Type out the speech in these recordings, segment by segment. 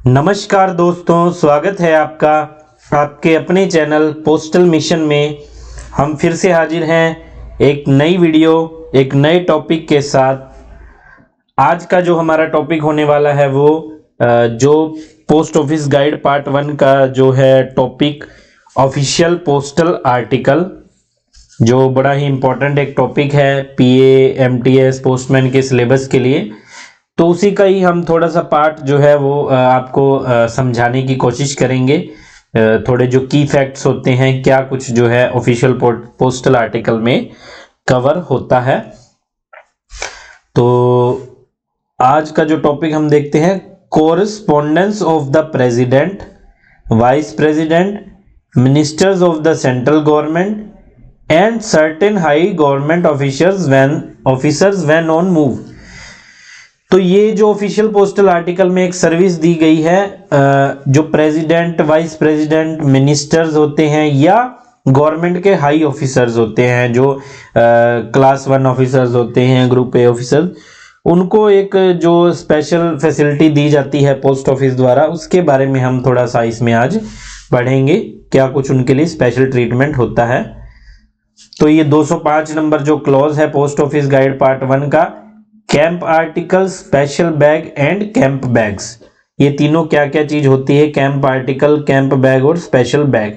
नमस्कार दोस्तों, स्वागत है आपका आपके अपने चैनल पोस्टल मिशन में। हम फिर से हाजिर हैं एक नई वीडियो एक नए टॉपिक के साथ। आज का जो हमारा टॉपिक होने वाला है वो जो पोस्ट ऑफिस गाइड पार्ट 1 का जो है टॉपिक ऑफिशियल पोस्टल आर्टिकल, जो बड़ा ही इम्पोर्टेंट एक टॉपिक है पीए एमटीएस पोस्टमैन के सिलेबस के लिए। तो उसी का ही हम थोड़ा सा पार्ट जो है वो आपको समझाने की कोशिश करेंगे। थोड़े जो की फैक्ट्स होते हैं, क्या कुछ जो है ऑफिशियल पोस्टल आर्टिकल में कवर होता है। तो आज का जो टॉपिक हम देखते हैं, कोरिस्पोंडेंस of the president, vice president, ministers of the central government and certain high government officers when on move. तो ये जो ऑफिशियल पोस्टल आर्टिकल में एक सर्विस दी गई है, जो प्रेसिडेंट, वाइस प्रेसिडेंट, मिनिस्टर्स होते हैं या गवर्नमेंट के हाई ऑफिसर्स होते हैं, जो क्लास 1 ऑफिसर्स होते हैं, ग्रुप ए ऑफिसर्स, उनको एक जो स्पेशल फैसिलिटी दी जाती है पोस्ट ऑफिस द्वारा, उसके बारे में हम थोड़ा सा इसमें आज पढ़ेंगे, क्या कुछ उनके लिए स्पेशल ट्रीटमेंट होता है। तो ये 205 नंबर जो क्लॉज है पोस्ट ऑफिस गाइड पार्ट 1 का, camp article, special bag and camp bags, ये तीनों क्या क्या चीज होती है, कैंप आर्टिकल, कैंप बैग और स्पेशल बैग।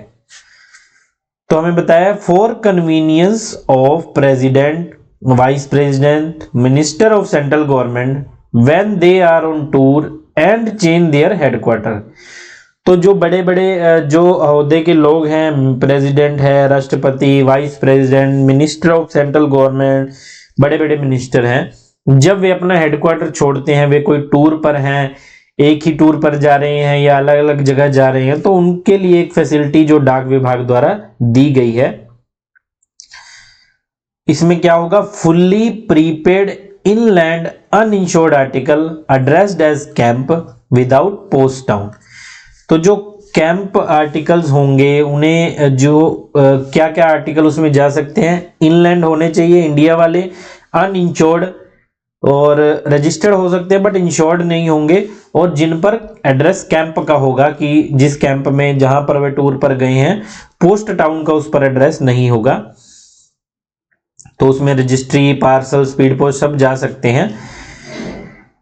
तो हमें बताया, for convenience of president, vice president, minister of central government when they are on tour and change their headquarter. तो जो बड़े बड़े जो ओहदे के लोग हैं, प्रेसिडेंट है, राष्ट्रपति, vice president, minister of central government, बड़े बड़े मिनिस्टर हैं, जब वे अपना हेडक्वार्टर छोड़ते हैं, वे कोई टूर पर हैं, एक ही टूर पर जा रहे हैं या अलग अलग जगह जा रहे हैं, तो उनके लिए एक फैसिलिटी जो डाक विभाग द्वारा दी गई है। इसमें क्या होगा, fully prepaid inland uninsured article addressed as camp without post town. तो जो कैंप आर्टिकल्स होंगे, उन्हें जो क्या क्या आर्टिकल उसमें जा सकते हैं, इनलैंड होने चाहिए इंडिया वाले, अनइंश्योर्ड और रजिस्टर्ड हो सकते हैं बट इंश्योर्ड नहीं होंगे, और जिन पर एड्रेस कैंप का होगा कि जिस कैंप में जहां पर वे टूर पर गए हैं, पोस्ट टाउन का उस पर एड्रेस नहीं होगा। तो उसमें रजिस्ट्री, पार्सल, स्पीड पोस्ट सब जा सकते हैं।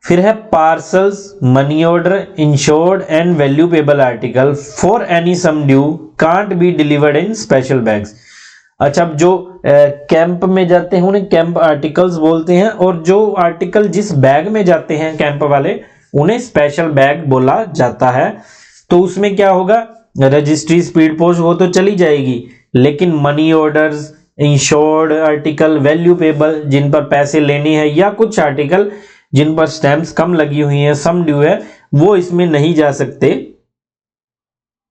फिर है parcels, money order, insured and valuable article for any sum due can't be delivered in special bags. अच्छा, अब जो कैंप में जाते हैं उन्हें कैंप आर्टिकल्स बोलते हैं, और जो आर्टिकल जिस बैग में जाते हैं कैंप वाले, उन्हें स्पेशल बैग बोला जाता है। तो उसमें क्या होगा, रजिस्ट्री, स्पीड पोस्ट वो तो चली जाएगी, लेकिन money orders, insured article, valuable जिन पर पैसे लेने हैं, या कुछ आर्टिकल जिन पर स्टैम्प्स कम लगी हुई हैं, सम ड्यू है, वो इसमें नहीं जा सकते।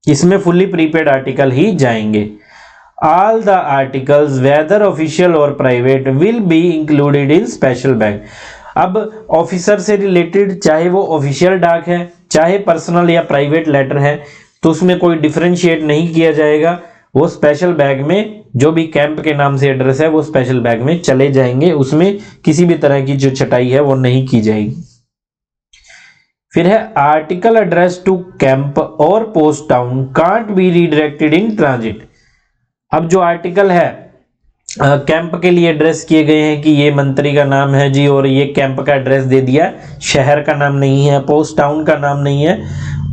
इसमें फुल्ली प्रीपेड आर्टिकल ही जाएंगे। All the articles, whether official or private, will be included in special bag। अब ऑफिसर से रिलेटेड, चाहे वो ऑफिशियल डाक है, चाहे पर्सनल या प्राइवेट लेटर है, तो उसमें कोई डिफरेंशिएट नहीं किया जाएगा। वो स्पेशल बैग में, जो भी कैंप के नाम से एड्रेस है, वो स्पेशल बैग में चले जाएंगे, उसमें किसी भी तरह की जो छटाई है वो नहीं की जाएगी। फिर है आर्टिकल एड्रेस टू कैंप और post town can't be redirected in transit. अब जो आर्टिकल है कैंप के लिए एड्रेस किए गए हैं कि ये मंत्री का नाम है जी, और ये कैंप का एड्रेस दे दिया, शहर का नाम नहीं है, पोस्ट टाउन का नाम नहीं है,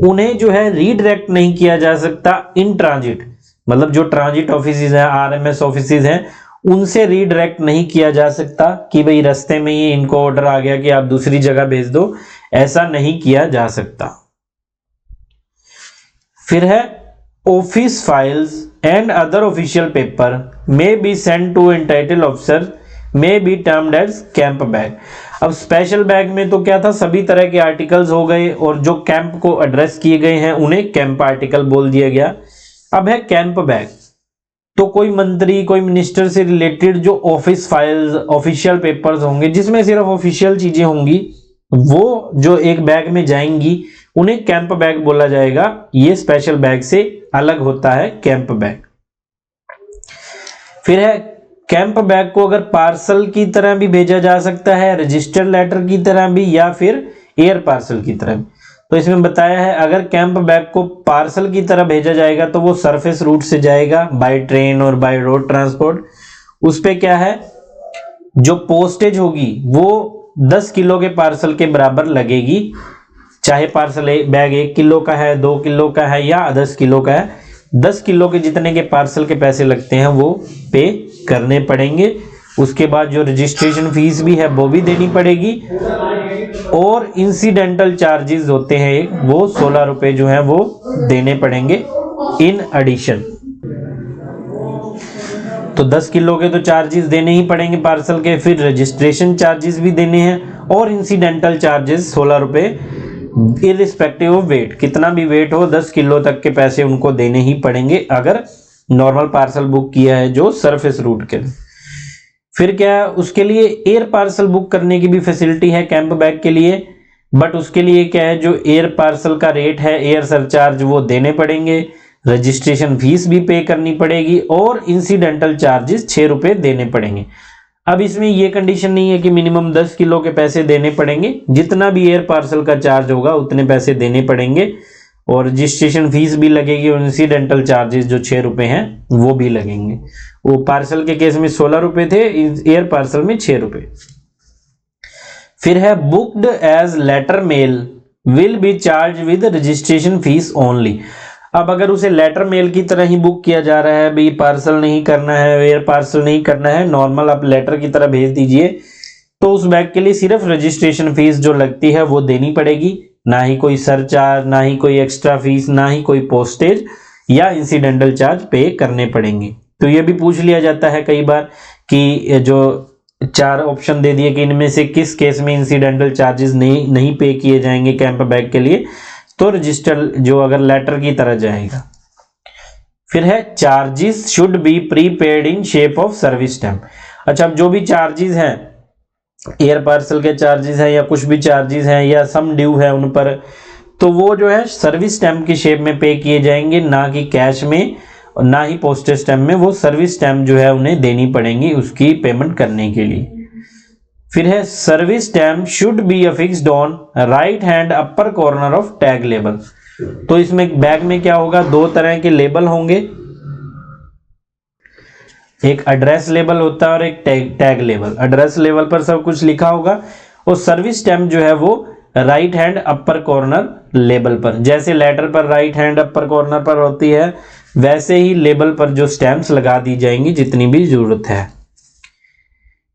उन्हें जो है रीडायरेक्ट नहीं किया जा सकता इन ट्रांजिट। मतलब जो ट्रांजिट ऑफिसेज हैं, आरएमएस ऑफिसेज हैं, उनसे रीडायरेक्ट नहीं किया जा सकता कि भाई रास्ते में ही इनको ऑर्डर आ गया कि आप दूसरी जगह भेज दो, ऐसा नहीं किया जा सकता। फिर है office files and other official paper may be sent to entitled officer may be termed as camp bag। अब स्पेशल बैग में तो क्या था, सभी तरह के आर्टिकल्स हो गए, और जो कैंप को एड्रेस किए गए हैं उन्हें कैंप आर्टिकल बोल दिया गया। अब है कैंप बैग। तो कोई मंत्री, कोई मिनिस्टर से रिलेटेड जो ऑफिस फाइल्स, ऑफिशियल पेपर्स होंगे, जिसमें सिर्फ ऑफिशियल चीजें होंगी, वो जो एक बैग में जाएंगी, उन्हें कैंप बैग बोला जाएगा। ये स्पेशल बैग से अलग होता है कैंप बैग। फिर है कैंप बैग को अगर पार्सल की तरह भी भेजा जा सकता है, रजिस्टर्ड लेटर की तरह भी, या फिर एयर पार्सल की तरह भी। तो इसमें बताया है अगर कैंप बैग को पार्सल की तरह भेजा जाएगा तो वो सरफेस रूट से जाएगा बाय ट्रेन और बाय रोड ट्रांसपोर्ट। उस पे क्या है, जो पोस्टेज होगी वो 10 किलो के पार्सल के बराबर लगेगी, चाहे पार्सल बैग 1 किलो का है, 2 किलो का है या 10 किलो का है। 10 किलो के जितने के पार्सल के पैसे लगते हैं वो पे करने पड़ेंगे। उसके बाद जो रजिस्ट्रेशन फीस भी है वो भी देनी पड़ेगी, और इंसिडेंटल चार्जेस होते हैं वो 16 रुपए जो है वो देने पड़ेंगे इन एडिशन। तो 10 किलो के तो चार्जेस देने ही पड़ेंगे पार्सल के, फिर रजिस्ट्रेशन चार्जेस भी देने हैं और इंसिडेंटल चार्जेस 16 रुपए इररिस्पेक्टिव ऑफ वेट, कितना भी वेट हो 10 किलो तक के पैसे उनको देने ही पड़ेंगे अगर नॉर्मल पार्सल बुक किया है जो सरफेस रूट के। फिर क्या, उसके लिए एयर पार्सल बुक करने की भी फैसिलिटी है कैंप बैग के लिए, बट उसके लिए क्या है, जो एयर पार्सल का रेट है, एयर सरचार्ज वो देने पड़ेंगे, रजिस्ट्रेशन फीस भी पे करनी पड़ेगी और इंसिडेंटल चार्जेस 6 रुपए देने पड़ेंगे। अब इसमें ये कंडीशन नहीं है कि मिनिमम 10 किलो के पैसे देने पड़ेंगे, जितना भी एयर पार्सल का चार्ज होगा उतने पैसे देने पड़ेंगे और रजिस्ट्रेशन फीस भी लगेगी और इंसिडेंटल चार्जेस जो 6 रुपए हैं वो भी लगेंगे। वो पार्सल के केस में 16 रुपए थे, एयर पार्सल में 6 रुपए। फिर है booked as letter mail will be charge with registration fee only. अब अगर उसे लेटर मेल की तरह ही बुक किया जा रहा है, भाई पार्सल नहीं करना है, एयर पार्सल नहीं करना है, नॉर्मल आप लेटर की तरह भेज दीजिए, तो उस बैग के लिए सिर्फ रजिस्ट्रेशन फीस जो लगती है वो देनी पड़ेगी, ना ही कोई सरचार्ज, ना ही कोई एक्स्ट्रा फीस, ना ही कोई पोस्टेज या इंसिडेंटल चार्ज पे करने पड़ेंगे। तो ये भी पूछ लिया जाता है कई बार कि जो 4 ऑप्शन दे दिए कि इनमें से किस केस में इंसिडेंटल चार्जेस नहीं पे किए जाएंगे कैंप बैग के लिए, तो रजिस्टर जो अगर लेटर की तरह जाएगा। फिर है charges should be prepaid in shape of service stamp. अच्छा, अब जो भी चार्जेस हैं, एयर पार्सल के चार्जेस हैं या कुछ भी चार्जेस हैं या सम ड्यू है उन पर, तो वो जो है सर्विस स्टैम्प की शेप में पे किए जाएंगे, ना कि कैश में और ना ही पोस्टेज स्टैम्प में। वो सर्विस स्टैम्प जो है उन्हें देनी पड़ेंगी उसकी पेमेंट करने के लिए। फिर है service stamp should be अफिक्स्ड on right hand upper corner of tag label. तो इसमें बैग में क्या होगा, 2 तरह के लेबल होंगे, एक एड्रेस लेबल होता है और एक टैग लेबल। एड्रेस लेबल पर सब कुछ लिखा होगा और सर्विस स्टैम्प जो है वो राइट हैंड अपर कॉर्नर लेबल पर, जैसे लेटर पर राइट हैंड अपर कॉर्नर पर होती है वैसे ही लेबल पर जो स्टैम्प्स लगा दी जाएंगी जितनी भी जरूरत है।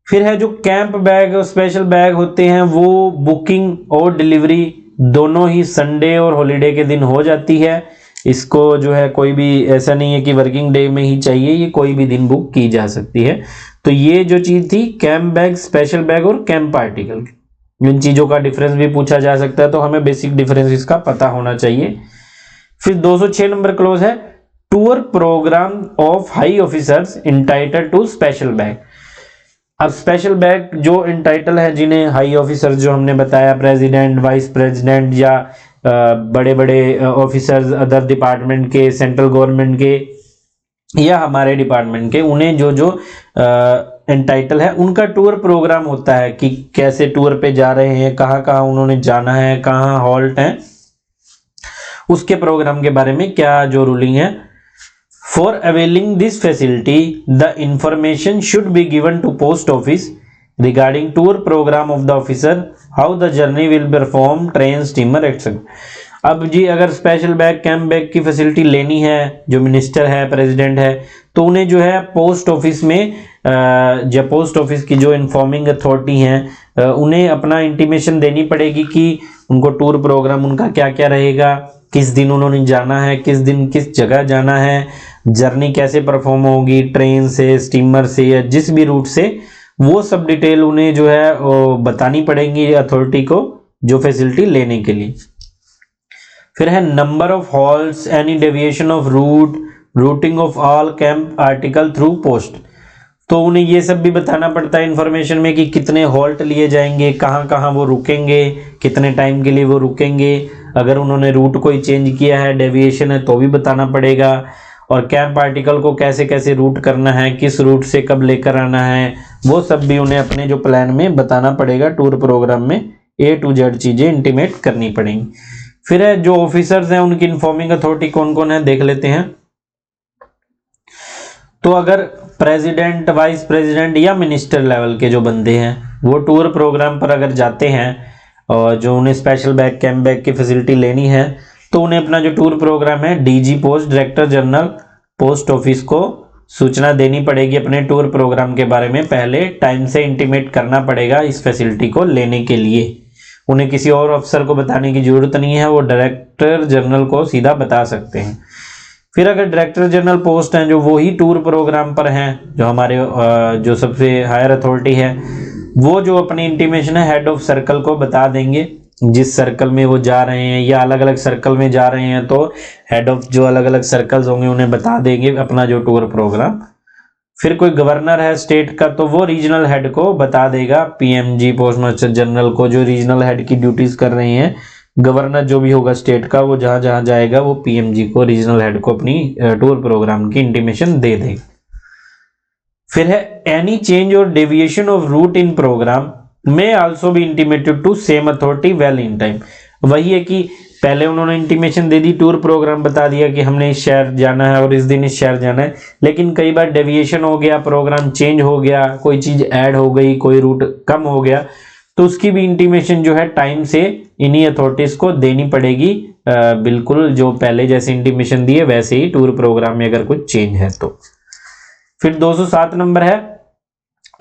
फिर है जो कैंप बैग और स्पेशल बैग होते हैं वो बुकिंग और डिलीवरी दोनों ही संडे और हॉलीडे के दिन हो जाती है। इसको जो है कोई भी ऐसा नहीं है कि वर्किंग डे में ही चाहिए, ये कोई भी दिन बुक की जा सकती है। तो ये जो चीज थी कैंप बैग, स्पेशल बैग और कैंप आर्टिकल, इन चीजों का डिफरेंस भी पूछा जा सकता है, तो हमें बेसिक डिफरेंस इसका पता होना चाहिए। फिर 206 नंबर क्लोज है tour programme of high officers entitled to special bag. अब स्पेशल बैग जो इंटाइटल है, जिन्हें हाई ऑफिसर जो हमने बताया, प्रेसिडेंट, वाइस प्रेसिडेंट या बड़े बड़े ऑफिसर्स अदर डिपार्टमेंट के, सेंट्रल गवर्नमेंट के या हमारे डिपार्टमेंट के, उन्हें जो जो एंटाइटल है उनका टूर प्रोग्राम होता है कि कैसे टूर पे जा रहे हैं, कहाँ कहाँ उन्होंने जाना है, कहाँ हॉल्ट है, उसके प्रोग्राम के बारे में क्या जो रूलिंग है। For availing this facility, the information should be given to post office regarding tour program of the officer, how the journey will be performed, train, steamer, etc. अब जी अगर स्पेशल बैग, कैंप बैग की facility लेनी है, जो minister है, president है, तो उन्हें जो है पोस्ट ऑफिस में जब पोस्ट ऑफिस की जो इन्फॉर्मिंग अथॉरिटी हैं उन्हें अपना इंटीमेशन देनी पड़ेगी कि उनको टूर प्रोग्राम उनका क्या क्या रहेगा, किस दिन उन्होंने जाना है, किस दिन किस जगह जाना है, जर्नी कैसे परफॉर्म होगी, ट्रेन से, स्टीमर से या जिस भी रूट से, वो सब डिटेल उन्हें जो है बतानी पड़ेंगी अथॉरिटी को जो फैसिलिटी लेने के लिए। फिर है number of halts, any deviation of route, routing of all camp article through post. तो उन्हें ये सब भी बताना पड़ता है इंफॉर्मेशन में कि कितने हॉल्ट लिए जाएंगे, कहाँ कहाँ वो रुकेंगे, कितने टाइम के लिए वो रुकेंगे, अगर उन्होंने रूट कोई चेंज किया है, डेविएशन है, तो भी बताना पड़ेगा, और कैंप आर्टिकल को कैसे कैसे रूट करना है, किस रूट से कब लेकर आना है, वो सब भी उन्हें अपने जो प्लान में बताना पड़ेगा। टूर प्रोग्राम में A to Z चीजें इंटीमेट करनी पड़ेंगी। फिर है जो ऑफिसर्स हैं उनकी इन्फॉर्मिंग अथॉरिटी कौन कौन है देख लेते हैं। तो अगर प्रेसिडेंट, वाइस प्रेसिडेंट या मिनिस्टर लेवल के जो बंदे हैं वो टूर प्रोग्राम पर अगर जाते हैं और जो उन्हें स्पेशल बैग, कैंप बैग की फैसिलिटी लेनी है, तो उन्हें अपना जो टूर प्रोग्राम है DG post, director general post office को सूचना देनी पड़ेगी अपने टूर प्रोग्राम के बारे में, पहले टाइम से इंटीमेट करना पड़ेगा इस फैसिलिटी को लेने के लिए। उन्हें किसी और अफसर को बताने की जरूरत नहीं है, वो डायरेक्टर जनरल को सीधा बता सकते हैं। फिर अगर डायरेक्टर जनरल पोस्ट हैं जो वो ही टूर प्रोग्राम पर हैं, जो हमारे जो सबसे हायर अथॉरिटी है, वो जो अपनी इंटीमेशन है हेड ऑफ सर्कल को बता देंगे, जिस सर्कल में वो जा रहे हैं या अलग अलग सर्कल में जा रहे हैं तो हेड ऑफ जो अलग अलग सर्कल्स होंगे उन्हें बता देंगे अपना जो टूर प्रोग्राम। फिर कोई गवर्नर है स्टेट का तो वो रीजनल हेड को बता देगा, पीएमजी, पोस्ट मास्टर जनरल को, जो रीजनल हेड की ड्यूटीज कर रहे हैं। गवर्नर जो भी होगा स्टेट का, वो जहां जहां जाएगा वो पीएमजी को, रीजनल हेड को अपनी टूर प्रोग्राम की इंटीमेशन दे देगा। फिर है एनी चेंज और deviation of root in programme में also be intimated to same authority well in time. वही है कि पहले उन्होंने इंटीमेशन दे दी, टूर प्रोग्राम बता दिया कि हमने इस शहर जाना है और इस दिन इस शहर जाना है, लेकिन कई बार डेविएशन हो गया, प्रोग्राम चेंज हो गया, कोई चीज ऐड हो गई, कोई रूट कम हो गया, तो उसकी भी इंटीमेशन जो है टाइम से इन्हीं अथॉरिटीज को देनी पड़ेगी। बिल्कुल जो पहले जैसे इंटीमेशन दिए वैसे ही टूर प्रोग्राम में अगर कुछ चेंज है तो। फिर 207 नंबर है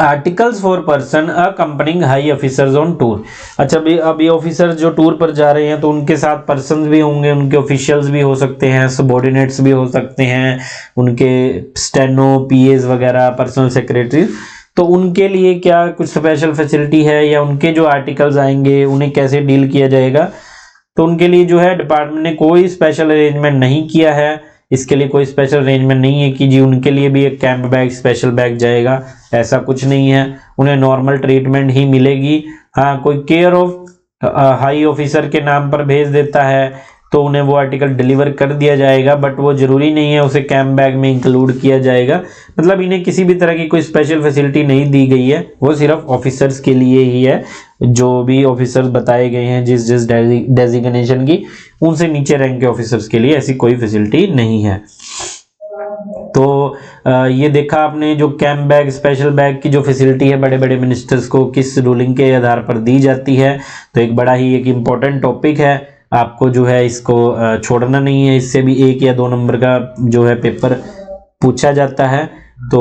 articles for person accompanying high officers on tour. अच्छा भाई, अब ये ऑफिसर जो टूर पर जा रहे हैं तो उनके साथ पर्सन भी होंगे, उनके ऑफिशियल्स भी हो सकते हैं, सबॉर्डिनेट्स भी हो सकते हैं, उनके स्टेनो, पीएस वगैरह, पर्सनल सेक्रेटरी। तो उनके लिए क्या कुछ स्पेशल फैसिलिटी है या उनके जो आर्टिकल्स आएंगे उन्हें कैसे डील किया जाएगा? तो उनके लिए जो है डिपार्टमेंट ने कोई स्पेशल अरेंजमेंट नहीं किया है, इसके लिए कोई स्पेशल अरेंजमेंट नहीं है कि जी उनके लिए भी एक कैंप बैग, स्पेशल बैग जाएगा, ऐसा कुछ नहीं है। उन्हें नॉर्मल ट्रीटमेंट ही मिलेगी। हाँ, कोई केयर ऑफ हाई ऑफिसर के नाम पर भेज देता है तो उन्हें वो आर्टिकल डिलीवर कर दिया जाएगा, बट वो जरूरी नहीं है उसे कैंप बैग में इंक्लूड किया जाएगा। मतलब इन्हें किसी भी तरह की कोई स्पेशल फैसिलिटी नहीं दी गई है, वो सिर्फ ऑफिसर्स के लिए ही है। जो भी ऑफिसर्स बताए गए हैं जिस जिस डेजिग्नेशन की, उनसे नीचे रैंक के ऑफिसर्स के लिए ऐसी कोई फैसिलिटी नहीं है। तो ये देखा आपने जो कैंप बैग, स्पेशल बैग की जो फैसिलिटी है बड़े बड़े मिनिस्टर्स को किस रूलिंग के आधार पर दी जाती है। तो एक बड़ा ही एक इम्पोर्टेंट टॉपिक है, आपको जो है इसको छोड़ना नहीं है। इससे भी 1 या 2 नंबर का जो है पेपर पूछा जाता है, तो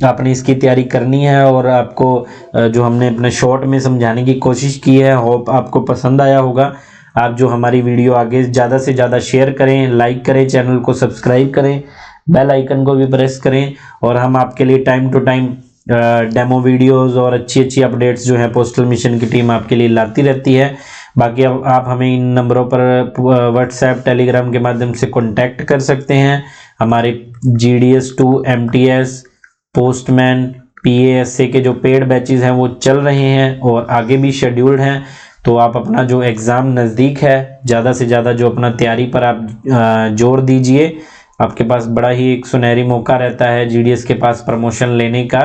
आपने इसकी तैयारी करनी है। और आपको जो हमने अपने शॉर्ट में समझाने की कोशिश की है, होप आपको पसंद आया होगा। आप जो हमारी वीडियो आगे ज़्यादा से ज़्यादा शेयर करें, लाइक करें, चैनल को सब्सक्राइब करें, बेल आइकन को भी प्रेस करें, और हम आपके लिए time to time demo videos और अच्छी अच्छी अपडेट्स जो है पोस्टल मिशन की टीम आपके लिए लाती रहती है। बाकी अब आप हमें इन नंबरों पर व्हाट्सएप, टेलीग्राम के माध्यम से कांटेक्ट कर सकते हैं। हमारे GDS 2, MTS, पोस्टमैन, PASA के जो पेड बैचेस हैं वो चल रहे हैं और आगे भी शेड्यूल्ड हैं। तो आप अपना जो एग्ज़ाम नज़दीक है, ज़्यादा से ज़्यादा जो अपना तैयारी पर आप जोर दीजिए। आपके पास बड़ा ही एक सुनहरी मौका रहता है GDS के पास प्रमोशन लेने का।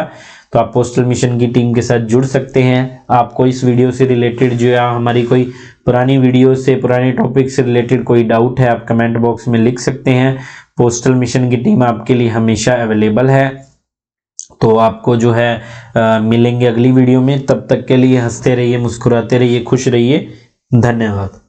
तो आप पोस्टल मिशन की टीम के साथ जुड़ सकते हैं। आपको इस वीडियो से रिलेटेड जो है हमारी कोई पुरानी वीडियो से, पुराने टॉपिक से रिलेटेड कोई डाउट है, आप कमेंट बॉक्स में लिख सकते हैं। पोस्टल मिशन की टीम आपके लिए हमेशा अवेलेबल है। तो आपको जो है मिलेंगे अगली वीडियो में। तब तक के लिए हंसते रहिए, मुस्कुराते रहिए, खुश रहिए। धन्यवाद।